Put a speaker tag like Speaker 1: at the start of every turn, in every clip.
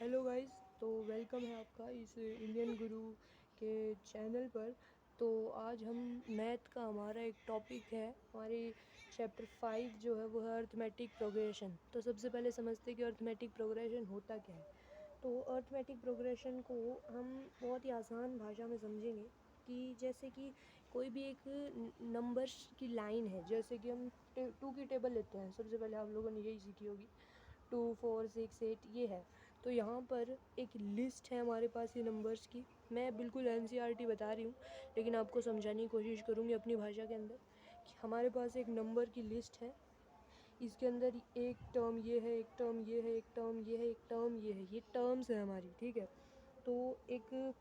Speaker 1: Hello guys, तो welcome है आपका इस इंडियन गुरु के चैनल पर। तो आज हम मैथ का हमारा एक टॉपिक है, हमारी चैप्टर 5 जो है वो है अर्थमेटिक प्रोग्रेशन। तो सबसे पहले समझते हैं कि अर्थमेटिक प्रोग्रेशन होता क्या है। तो अर्थमेटिक प्रोग्रेशन को हम बहुत ही आसान भाषा में समझेंगे कि जैसे कि कोई भी एक नंबर्स की लाइन है, जैसे कि हम 2 की टेबल लेते हैं। सबसे पहले आप लोगों ने यही सीखी होगी, 2 4 6 8 ये है। तो यहाँ पर एक लिस्ट है हमारे पास ये नंबर्स की। मैं बिल्कुल एनसीईआरटी बता रही हूँ, लेकिन आपको समझाने की कोशिश करूँगी अपनी भाषा के अंदर कि हमारे पास एक नंबर की लिस्ट है। इसके अंदर एक टर्म ये है, एक टर्म ये है, एक टर्म ये है, एक टर्म ये है। ये टर्म्स है हमारी, ठीक है। तो एक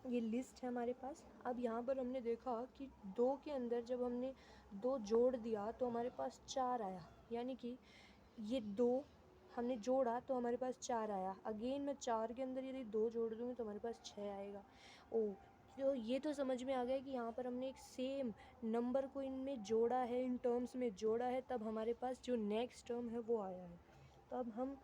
Speaker 1: ये लिस्ट है हमारे पास। अब यहाँ पर हमने देखा कि 2 के अंदर जब हमने 2 जोड़ दिया तो हमारे पास 4 आया, यानी कि ये 2 हमने जोड़ा तो हमारे पास 4 आया। अगेन मैं 4 के अंदर यदि 2 जोड़ दूँगी तो हमारे पास 6 आएगा। तो ये तो समझ में आ गया कि यहाँ पर हमने एक सेम नंबर को इनमें जोड़ा है, इन टर्म्स में जोड़ा है, तब हमारे पास जो नेक्स्ट टर्म है वो आया है। तो अब हम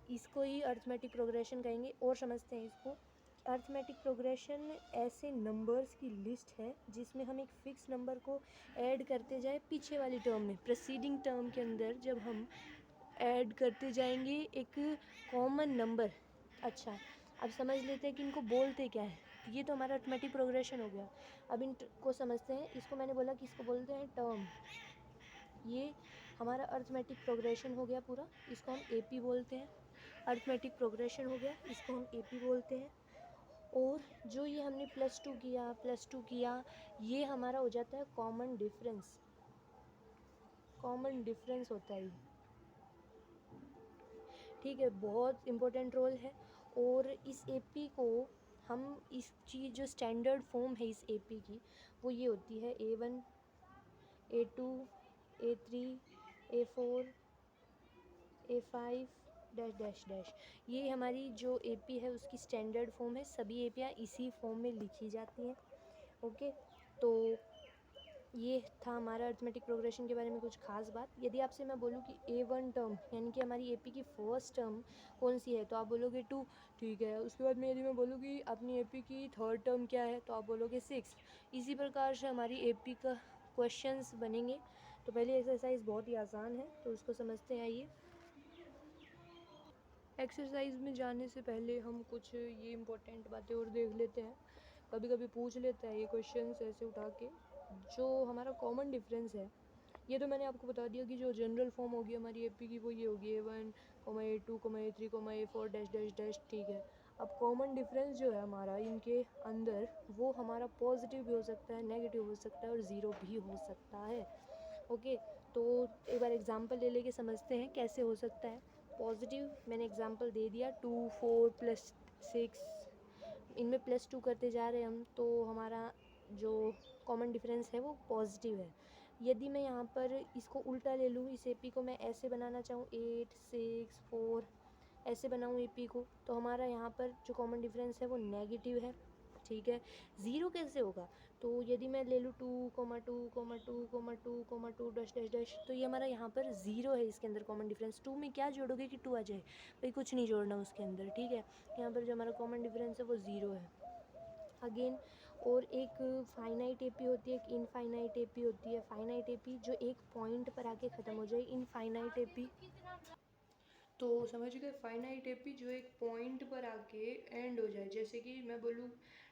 Speaker 1: इसको ही अर्थमेटिक प्रोग्रेशन कहेंगे। और समझते हैं इसको। अर्थमेटिक प्रोग्रेशन ऐसे नंबर्स की लिस्ट है जिसमें हम एक फ़िक्स नंबर को ऐड करते जाए पीछे वाली टर्म में, प्रीसीडिंग टर्म के अंदर जब हम ऐड करते जाएंगे एक कॉमन नंबर। अच्छा, अब समझ लेते हैं कि इनको बोलते क्या है। ये तो हमारा अर्थमेटिक प्रोग्रेशन हो गया। अब इनको समझते हैं। इसको मैंने बोला कि इसको बोलते हैं टर्म। ये हमारा अर्थमेटिक प्रोग्रेशन हो गया पूरा। इसको हम एपी बोलते हैं। अर्थमेटिक प्रोग्रेशन हो गया, इसको हम एपी बोलते हैं। और जो ये हमने प्लस टू किया, ये हमारा हो जाता है कॉमन डिफरेंस। कॉमन डिफरेंस होता है ये, ठीक है। बहुत इम्पोर्टेंट रोल है। और इस एपी को हम इस चीज़ जो स्टैंडर्ड फॉर्म है इस एपी की, वो ये होती है A1 A2 A3 A4 A5 dash dash dash. ये हमारी जो एपी है उसकी स्टैंडर्ड फॉर्म है। सभी एपीआँ इसी फॉर्म में लिखी जाती हैं। ओके, तो ये था हमारा अर्थमेटिक प्रोग्रेशन के बारे में कुछ खास बात। यदि आपसे मैं बोलूँ कि A1 टर्म यानी कि हमारी एपी की फर्स्ट टर्म कौन सी है, तो आप बोलोगे 2, ठीक है। उसके बाद में यदि मैं बोलूँ कि अपनी एपी की थर्ड टर्म क्या है, तो आप बोलोगे 6। इसी प्रकार से हमारी एपी का क्वेश्चंस बनेंगे। तो पहली एक्सरसाइज बहुत ही आसान है, तो उसको समझते हैं। आइए, एक्सरसाइज में जाने से पहले हम कुछ ये इम्पोर्टेंट बातें और देख लेते हैं। कभी कभी पूछ लेता है ये क्वेश्चंस ऐसे उठा के। जो हमारा कॉमन डिफरेंस है, ये तो मैंने आपको बता दिया कि जो जनरल फॉर्म होगी हमारी एपी की वो ये होगी A1, A2, A3, A4 dash dash dash, ठीक है। अब कॉमन डिफरेंस जो है हमारा इनके अंदर, वो हमारा पॉजिटिव भी हो सकता है, नेगेटिव हो सकता है और ज़ीरो भी हो सकता है। ओके, तो एक बार एग्जांपल ले लेके समझते हैं कैसे हो सकता है पॉजिटिव। मैंने एग्जांपल दे दिया, 2 4 प्लस 6, इनमें +2 करते जा रहे हैं हम, तो हमारा जो कॉमन डिफरेंस है वो पॉजिटिव है। यदि मैं यहाँ पर इसको उल्टा ले लूँ, इस एपी को मैं ऐसे बनाना चाहूँ 8 6 4, ऐसे बनाऊँ एपी को, तो हमारा यहाँ पर जो कॉमन डिफरेंस है वो नेगेटिव है, ठीक है। ज़ीरो कैसे होगा, तो यदि मैं ले लूँ 2,2,2,2,2 डैश डैश डैश, तो ये हमारा यहाँ पर ज़ीरो है। इसके अंदर कॉमन डिफरेंस 2 में क्या जोड़ोगे कि 2 आ जाए, भाई कुछ नहीं जोड़ना उसके अंदर, ठीक है। यहाँ पर जो हमारा कॉमन डिफरेंस है वो ज़ीरो है। अगेन, और एक फाइनाइट एपी होती है, एक इनफाइनाइट एपी होती है। फाइनाइट एपी जो एक पॉइंट पर आके ख़त्म हो जाए, इनफाइनाइट एपी, तो समझ गए। फाइनाइट एपी जो एक पॉइंट पर आके एंड हो जाए, जैसे कि मैं बोलूँ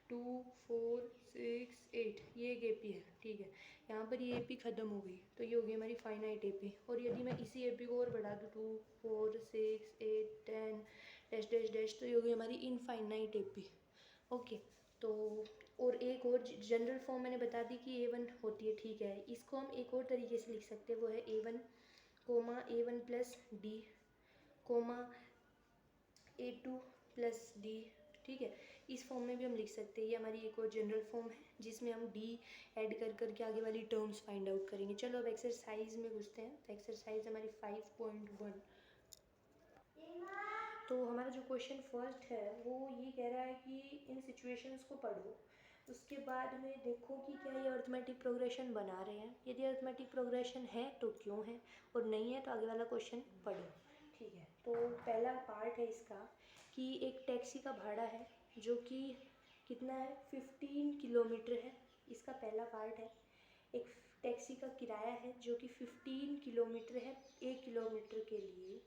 Speaker 1: 2 4 6 8, ये एक एपी है, ठीक है। यहाँ पर ये एपी ख़त्म हो गई, तो ये हो गई हमारी फाइनाइट एपी। और यदि मैं इसी एपी को और बढ़ा दूँ 2 4 6 8 10 डैश डैश डैश, तो ये हो गई हमारी इनफाइनाइट एपी। ओके, तो और एक और जनरल फॉर्म मैंने बता दी कि A1 होती है, ठीक है। इसको हम एक और तरीके से लिख सकते हैं, वो है A1 comma A1 plus D comma A2 plus D, ठीक है। इस फॉर्म में भी हम लिख सकते हैं। ये हमारी एक और जनरल फॉर्म है जिसमें हम डी ऐड कर करके आगे वाली टर्म्स फाइंड आउट करेंगे। चलो अब एक्सरसाइज में घुसते हैं। तो एक्सरसाइज हमारी 5.1। तो हमारा जो क्वेश्चन फर्स्ट है वो ये कह रहा है कि इन सिचुएशंस को पढ़ो, उसके बाद में देखो कि क्या ये अर्थमेटिक प्रोग्रेशन बना रहे हैं। यदि अर्थमेटिक प्रोग्रेशन है तो क्यों है, और नहीं है तो आगे वाला क्वेश्चन पढ़ो, ठीक है। तो पहला पार्ट है इसका कि एक टैक्सी का भाड़ा है जो कि कितना है 15 किलोमीटर है, इसका पहला पार्ट है। एक टैक्सी का किराया है जो कि 15 किलोमीटर है, 1 किलोमीटर के लिए,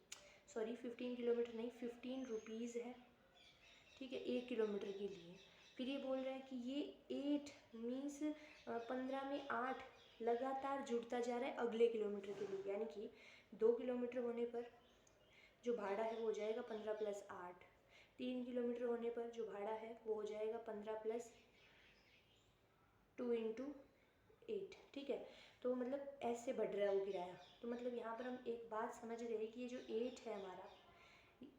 Speaker 1: सॉरी 15 किलोमीटर नहीं 15 रुपीज़ है, ठीक है, 1 किलोमीटर के लिए। फिर ये बोल रहे हैं कि ये 8 मीन्स 15 में 8 लगातार जुड़ता जा रहा है अगले किलोमीटर के लिए, यानी कि 2 किलोमीटर होने पर जो भाड़ा है वो हो जाएगा 15 प्लस 8, 3 किलोमीटर होने पर जो भाड़ा है वो हो जाएगा 15 प्लस 2 इंटू 8, ठीक है। तो मतलब ऐसे बढ़ रहा है वो किराया। तो मतलब यहाँ पर हम एक बात समझ गए कि ये जो 8 है हमारा,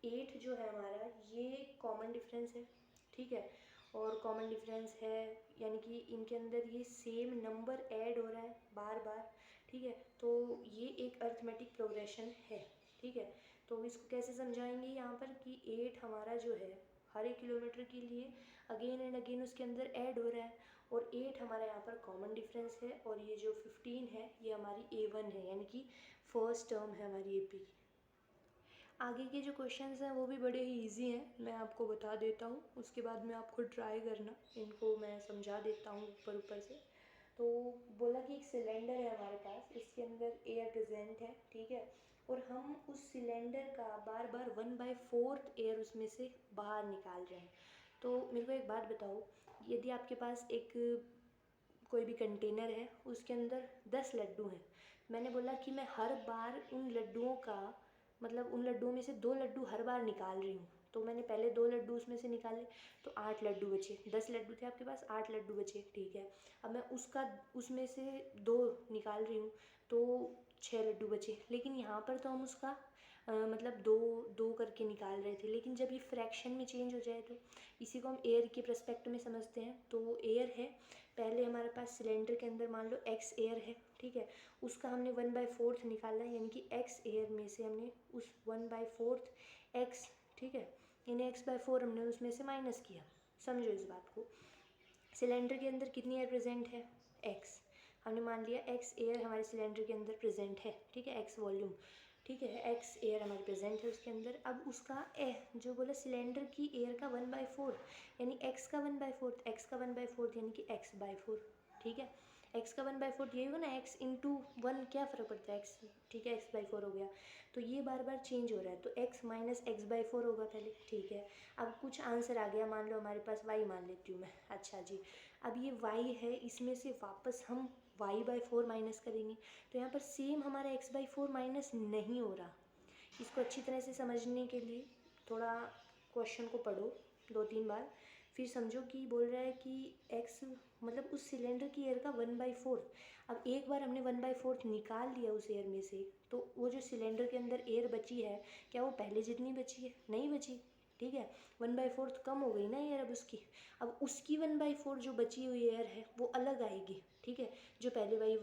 Speaker 1: 8 जो है हमारा ये कॉमन डिफरेंस है, ठीक है। और कॉमन डिफरेंस है यानी कि इनके अंदर ये सेम नंबर ऐड हो रहा है बार बार, ठीक है। तो ये एक अर्थमेटिक प्रोग्रेशन है, ठीक है। तो इसको कैसे समझाएंगे यहाँ पर कि 8 हमारा जो है हर एक किलोमीटर के लिए अगेन एंड अगेन उसके अंदर ऐड हो रहा है, और 8 हमारा यहाँ पर कॉमन डिफरेंस है, और ये जो 15 है ये हमारी A1 है, यानी कि फर्स्ट टर्म है हमारी AP की। आगे के जो क्वेश्चंस हैं वो भी बड़े ही इजी हैं, मैं आपको बता देता हूँ, उसके बाद में आप खुद ट्राई करना, इनको मैं समझा देता हूँ ऊपर ऊपर से। तो बोला कि एक सिलेंडर है हमारे पास, इसके अंदर एयर प्रेजेंट है, ठीक है, और हम उस सिलेंडर का बार बार 1/4 एयर उसमें से बाहर निकाल रहे हैं। तो मेरे को एक बात बताओ, यदि आपके पास एक कोई भी कंटेनर है, उसके अंदर 10 लड्डू हैं, मैंने बोला कि मैं हर बार उन लड्डुओं का मतलब उन लड्डुओं में से 2 लड्डू हर बार निकाल रही हूँ, तो मैंने पहले 2 लड्डू उसमें से निकाले तो 8 लड्डू बचे, 10 लड्डू थे आपके पास, 8 लड्डू बचे, ठीक है। अब मैं उसमें से 2 निकाल रही हूँ तो 6 लड्डू बचे, लेकिन यहाँ पर तो हम उसका मतलब 2 करके निकाल रहे थे, लेकिन जब ये फ्रैक्शन में चेंज हो जाए तो इसी को हम एयर के प्रस्पेक्ट में समझते हैं। तो एयर है, पहले हमारे पास सिलेंडर के अंदर मान लो x एयर है, ठीक है, उसका हमने 1/4 निकालना है, यानी कि x एयर में से हमने उस 1/4 x, ठीक है, यानी x/4 हमने उसमें से माइनस किया। समझो इस बात को, सिलेंडर के अंदर कितनी एयर प्रेजेंट है x, हमने मान लिया x एयर हमारे सिलेंडर के अंदर प्रेजेंट है, ठीक है, x वॉल्यूम, ठीक है, x एयर हमारे प्रेजेंट है उसके अंदर। अब उसका जो बोला सिलेंडर की एयर का 1/4 यानी x का 1/4, x का 1/4 यानी कि x/4, ठीक है, x का 1/4 यही होगा ना, x इंटू 1 क्या फ़र्क पड़ता है, x, ठीक है, x/4 हो गया। तो ये बार बार चेंज हो रहा है तो x माइनस x/4 होगा पहले, ठीक है। अब कुछ आंसर आ गया, मान लो हमारे पास y मान लेती हूँ मैं, अच्छा जी, अब ये y है, इसमें से वापस हम y/4 माइनस करेंगे, तो यहाँ पर सेम हमारा x/4 माइनस नहीं हो रहा। इसको अच्छी तरह से समझने के लिए थोड़ा क्वेश्चन को पढ़ो 2-3 बार, फिर समझो कि बोल रहा है कि x मतलब उस सिलेंडर की एयर का 1/4। अब एक बार हमने 1/4 निकाल लिया उस एयर में से, तो वो जो सिलेंडर के अंदर एयर बची है, क्या वो पहले जितनी बची है, नहीं बची, ठीक है, 1/4 कम हो गई ना एयर अब उसकी। अब उसकी 1/4 जो बची हुई एयर है वो अलग आएगी, ठीक है, जो पहले वाली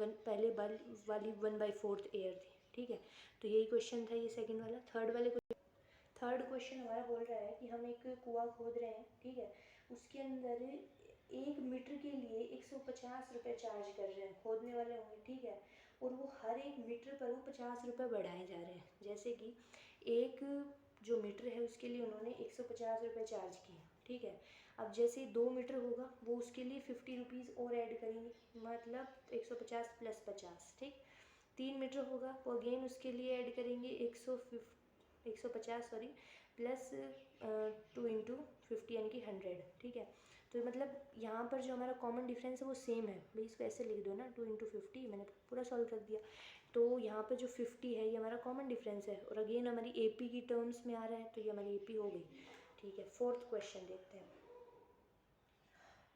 Speaker 1: 1/4 एयर थी, ठीक है। तो यही क्वेश्चन था ये सेकंड वाला। थर्ड क्वेश्चन हमारा बोल रहा है कि हम एक कुआं खोद रहे हैं, ठीक है, उसके अंदर 1 मीटर के लिए 150 रुपये चार्ज कर रहे हैं, खोदने वाले होंगे, ठीक है, और वो हर एक मीटर पर वो 50 रुपये बढ़ाए जा रहे हैं, जैसे कि एक जो मीटर है उसके लिए उन्होंने 150 रुपये चार्ज किए, ठीक है। अब जैसे 2 मीटर होगा वो उसके लिए 50 रुपीज़ और ऐड करेंगे, मतलब 150 प्लस 50, ठीक। 3 मीटर होगा वो अगेन उसके लिए ऐड करेंगे 150 सॉरी प्लस 2 इंटू 50 यानी कि 100, ठीक है। तो मतलब यहाँ पर जो हमारा कॉमन डिफरेंस है वो सेम है, भाई इसको ऐसे लिख दो ना, 2 इंटू 50, मैंने पूरा सॉल्व कर दिया। तो यहाँ पर जो 50 है ये हमारा कॉमन डिफरेंस है, और अगेन हमारी AP की टर्म्स में आ रहा है, तो ये हमारी AP हो गई, ठीक है। फोर्थ क्वेश्चन देखते हैं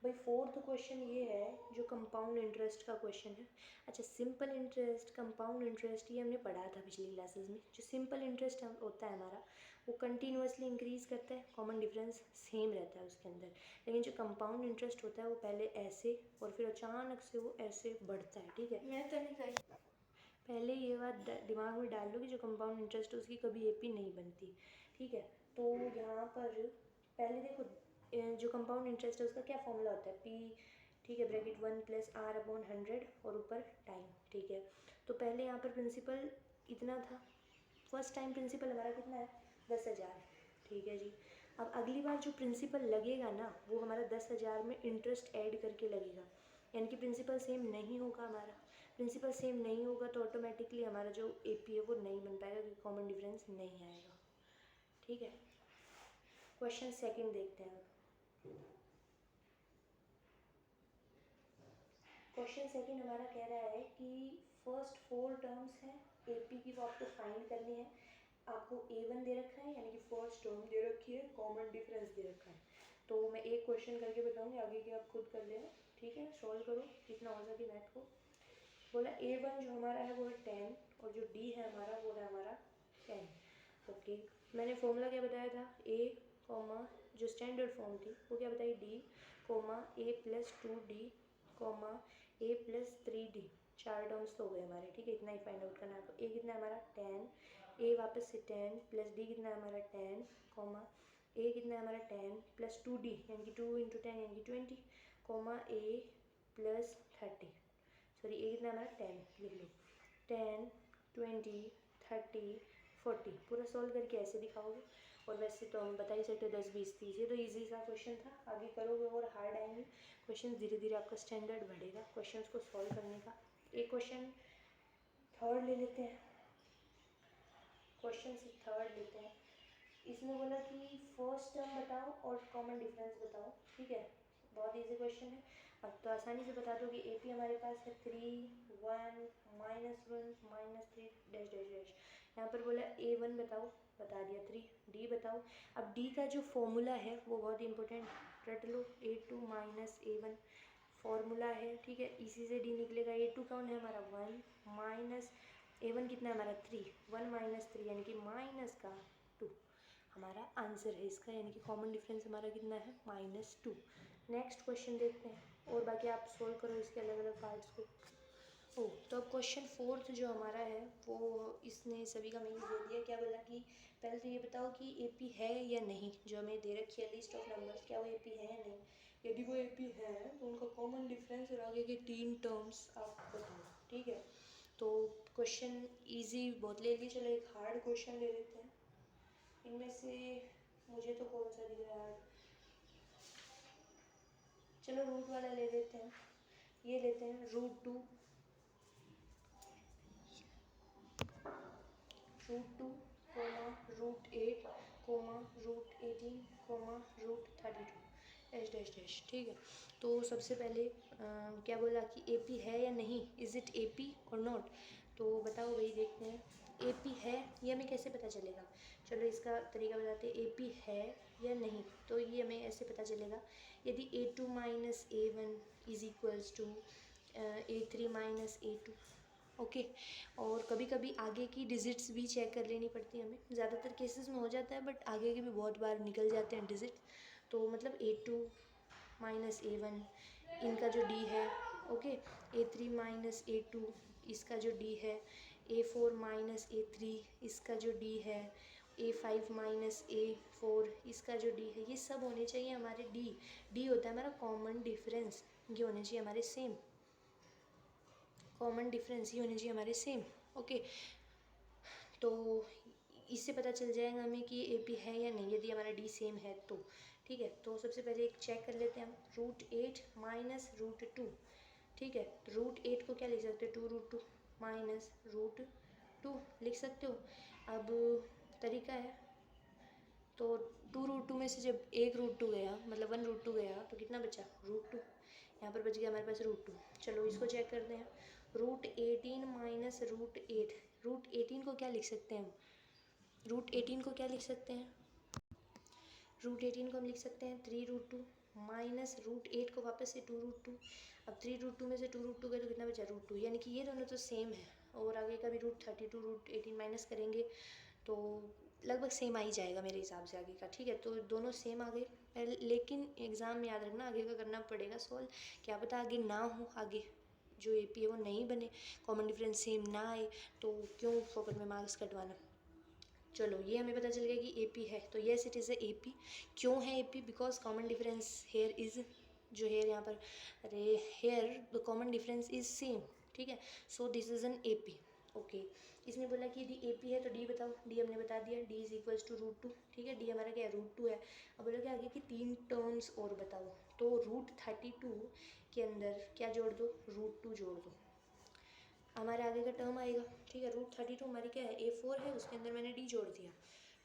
Speaker 1: भाई। फोर्थ क्वेश्चन ये है जो कंपाउंड इंटरेस्ट का क्वेश्चन है। अच्छा, सिंपल इंटरेस्ट, कंपाउंड इंटरेस्ट, ये हमने पढ़ा था पिछली क्लासेस में। जो सिंपल इंटरेस्ट होता है हमारा वो कंटिन्यूसली इंक्रीज करता है, कॉमन डिफरेंस सेम रहता है उसके अंदर, लेकिन जो कंपाउंड इंटरेस्ट होता है वो पहले ऐसे और फिर अचानक से वो ऐसे बढ़ता है, ठीक है। मैं तो नहीं कही, पहले ये बात दिमाग में डाल लो कि जो कंपाउंड इंटरेस्ट है उसकी कभी AP नहीं बनती, ठीक है। तो यहाँ पर पहले देखो जो कंपाउंड इंटरेस्ट है उसका क्या फॉर्मूला होता है, P, ठीक है, ब्रैकेट 1 + R/100 और ऊपर टाइम, ठीक है। तो पहले यहाँ पर प्रिंसिपल इतना था, फर्स्ट टाइम प्रिंसिपल हमारा कितना है 10,000, ठीक है जी। अब अगली बार जो प्रिंसिपल लगेगा ना वो हमारा 10,000 में इंटरेस्ट ऐड करके लगेगा, यानी कि प्रिंसिपल सेम नहीं होगा हमारा। प्रिंसिपल सेम नहीं होगा तो ऑटोमेटिकली हमारा जो एपी है वो नहीं बन पाएगा क्योंकि कॉमन डिफरेंस नहीं आएगा। ठीक है, क्वेश्चन सेकंड देखते हैं। क्वेश्चन सेकंड हमारा कह रहा है कि फर्स्ट 4 टर्म्स हैं एपी की, वो आपको फाइंड करनी है। आपको A1 दे रखा है यानी कि फर्स्ट टर्म दे रखी है, कॉमन डिफरेंस दे रखा है। तो मैं एक क्वेश्चन करके बताऊंगी, आगे की आप खुद कर लेना। ठीक है, सॉल्व करो जितना हो सके मैथ को। बोला A1 जो हमारा है वो है 10 और जो D है हमारा वो है हमारा 10। ओके, मैंने फॉर्मूला क्या बताया था, A कॉमा जो स्टैंडर्ड फॉर्म थी वो क्या बताई, D comma A plus 2D comma A plus 3D। 4 terms तो हो गए हमारे। ठीक है, इतना ही फाइंड आउट करना है। तो A कितना है हमारा 10, A वापस से 10 प्लस D कितना है हमारा 10 कोमा A कितना है हमारा 10 प्लस 2D यानी कि 2 इंटू 10 यानी कि 20 comma A plus 30। Sorry A कितना हमारा 10 लिख लो, 10 20 30 40। पूरा सॉल्व करके ऐसे दिखाओगे। और वैसे तो हम बता ही सकते 10 20 30, ये तो इजी सा क्वेश्चन था। आगे करोगे और हार्ड आएंगे क्वेश्चन, धीरे धीरे आपका स्टैंडर्ड बढ़ेगा क्वेश्चन को सॉल्व करने का। एक क्वेश्चन थर्ड ले लेते हैं, क्वेश्चन से थर्ड लेते हैं। इसमें बोला कि फर्स्ट टर्म बताओ और कॉमन डिफरेंस बताओ। ठीक है, बहुत इजी क्वेश्चन है। अब तो आसानी से बता दो कि एपी हमारे पास है 3 1 -1 -3 डैश डैश डैश। यहाँ पर बोला A1 बताओ, बता दिया 3। डी बताओ। अब डी का जो फॉर्मूला है वो बहुत इंपॉर्टेंट रट लो, A2 माइनस A1 फॉर्मूला है। ठीक है, इसी से डी निकलेगा। A2 कौन है हमारा 1 माइनस A1 कितना है हमारा 3, 1 माइनस 3 यानी कि माइनस का 2 हमारा आंसर है इसका, यानी कि कॉमन डिफरेंस हमारा कितना है -2। नेक्स्ट क्वेश्चन देखते हैं और बाकी आप सोल्व करो इसके अलग अलग पार्ट्स को। तो अब क्वेश्चन फोर्थ जो हमारा है वो इसने सभी का मेन दे दिया। क्या बोला कि पहले तो ये बताओ कि एपी है या नहीं, जो हमें दे रखी है लिस्ट ऑफ नंबर्स, क्या वो एपी है या नहीं। यदि वो एपी है तो उनका कॉमन डिफरेंस और आगे के 3 टर्म्स आप बताओ। ठीक है, तो क्वेश्चन इजी बहुत ले लिए, चलो एक हार्ड क्वेश्चन ले लेते हैं। इनमें से मुझे तो कौन सा दिख रहा है, चलो रूट वाला ले लेते हैं। ये लेते हैं √2 comma √8 comma √18 comma √32 dash dash dash. ठीक है, तो सबसे पहले क्या बोला कि एपी है या नहीं, इज़ इट एपी और नॉट। तो बताओ भाई, देखते हैं एपी है ये हमें कैसे पता चलेगा। चलो इसका तरीका बताते हैं, एपी है या नहीं तो ये हमें ऐसे पता चलेगा। यदि A2 minus A1 is equals to A3 minus A2। Okay, और कभी कभी आगे की डिजिट्स भी चेक कर लेनी पड़ती है हमें, ज़्यादातर केसेस में हो जाता है बट आगे के भी बहुत बार निकल जाते हैं डिजिट। तो मतलब A2 माइनस A1 इनका जो D है, ओके, A3 माइनस A2 इसका जो D है, A4 माइनस A3 इसका जो D है, A5 माइनस A4 इसका जो D है, ये सब होने चाहिए हमारे D होता है हमारा कॉमन डिफरेंस, ये होने चाहिए हमारे सेम, कॉमन डिफरेंस ये होने चाहिए हमारे सेम। ओके, तो इससे पता चल जाएगा हमें कि एपी है या नहीं यदि हमारा डी सेम है तो। ठीक है, तो सबसे पहले एक चेक कर लेते हैं हम, √8 माइनस √2। ठीक है, √8 को क्या लिख सकते हो, 2√2 माइनस √2 लिख सकते हो। अब तरीका है तो 2√2 में से जब एक √2 गया मतलब 1√2 गया तो कितना बचा, √2। यहाँ पर बच गया हमारे पास √2। चलो इसको चेक करते हैं, √18 माइनस √8। √18 को क्या लिख सकते हैं हम, √18 को क्या लिख सकते हैं, √18 को हम लिख सकते हैं 3√2 माइनस √8 को वापस से 2√2। अब 3√2 में से 2√2 गए तो कितना बचा, √2, यानी कि ये दोनों तो सेम है। और आगे का भी √32 √18 माइनस करेंगे तो लगभग सेम आ ही जाएगा मेरे हिसाब से आगे का। ठीक है, तो दोनों सेम आ गए, लेकिन एग्ज़ाम में याद रखना आगे का करना पड़ेगा सॉल्व, क्या पता आगे ना हो, आगे जो एपी है वो नहीं बने, कॉमन डिफरेंस सेम ना आए तो क्यों फोकट में मार्क्स कटवाना। चलो ये हमें पता चल गया कि एपी है, तो yes it is a AP. क्यों है AP, because common difference here is, जो हेयर यहाँ पर, अरे here the common difference is same. ठीक है, so this is an AP. Okay,
Speaker 2: इसमें बोला कि यदि ए पी है तो डी बताओ, डी हमने बता दिया, डी इज इक्वल्स टू √2, ठीक है, डी हमारा क्या है √2 है। अब बोला कि आगे की 3 टर्म्स और बताओ, तो √32 के अंदर क्या जोड़ दो, √2 जोड़ दो, हमारे आगे का टर्म आएगा, ठीक है। √32 हमारी क्या है A4 है, उसके अंदर मैंने डी जोड़ दिया,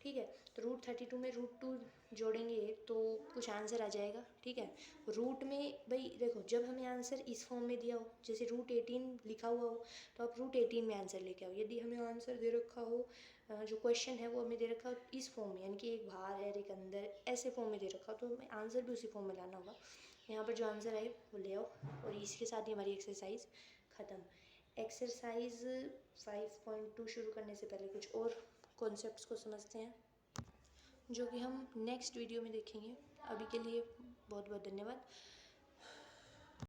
Speaker 2: ठीक है। तो √32 में √2 जोड़ेंगे तो कुछ आंसर आ जाएगा, ठीक है। रूट में भाई देखो, जब हमें आंसर इस फॉर्म में दिया हो, जैसे √18 लिखा हुआ हो, तो आप √18 में आंसर लेके आओ। यदि हमें आंसर दे रखा हो, जो क्वेश्चन है वो हमें दे रखा हो इस फॉर्म में, यानी कि एक बाहर है एक अंदर, ऐसे फॉर्म में दे रखा हो, तो हमें आंसर भी उसी फॉर्म में लाना होगा। यहाँ पर जो आंसर आए वो ले आओ, और इसके साथ ही हमारी एक्सरसाइज ख़त्म। एक्सरसाइज 5.2 शुरू करने से पहले कुछ और कॉन्सेप्ट्स को समझते हैं, जो कि हम नेक्स्ट वीडियो में देखेंगे। अभी के लिए बहुत बहुत धन्यवाद।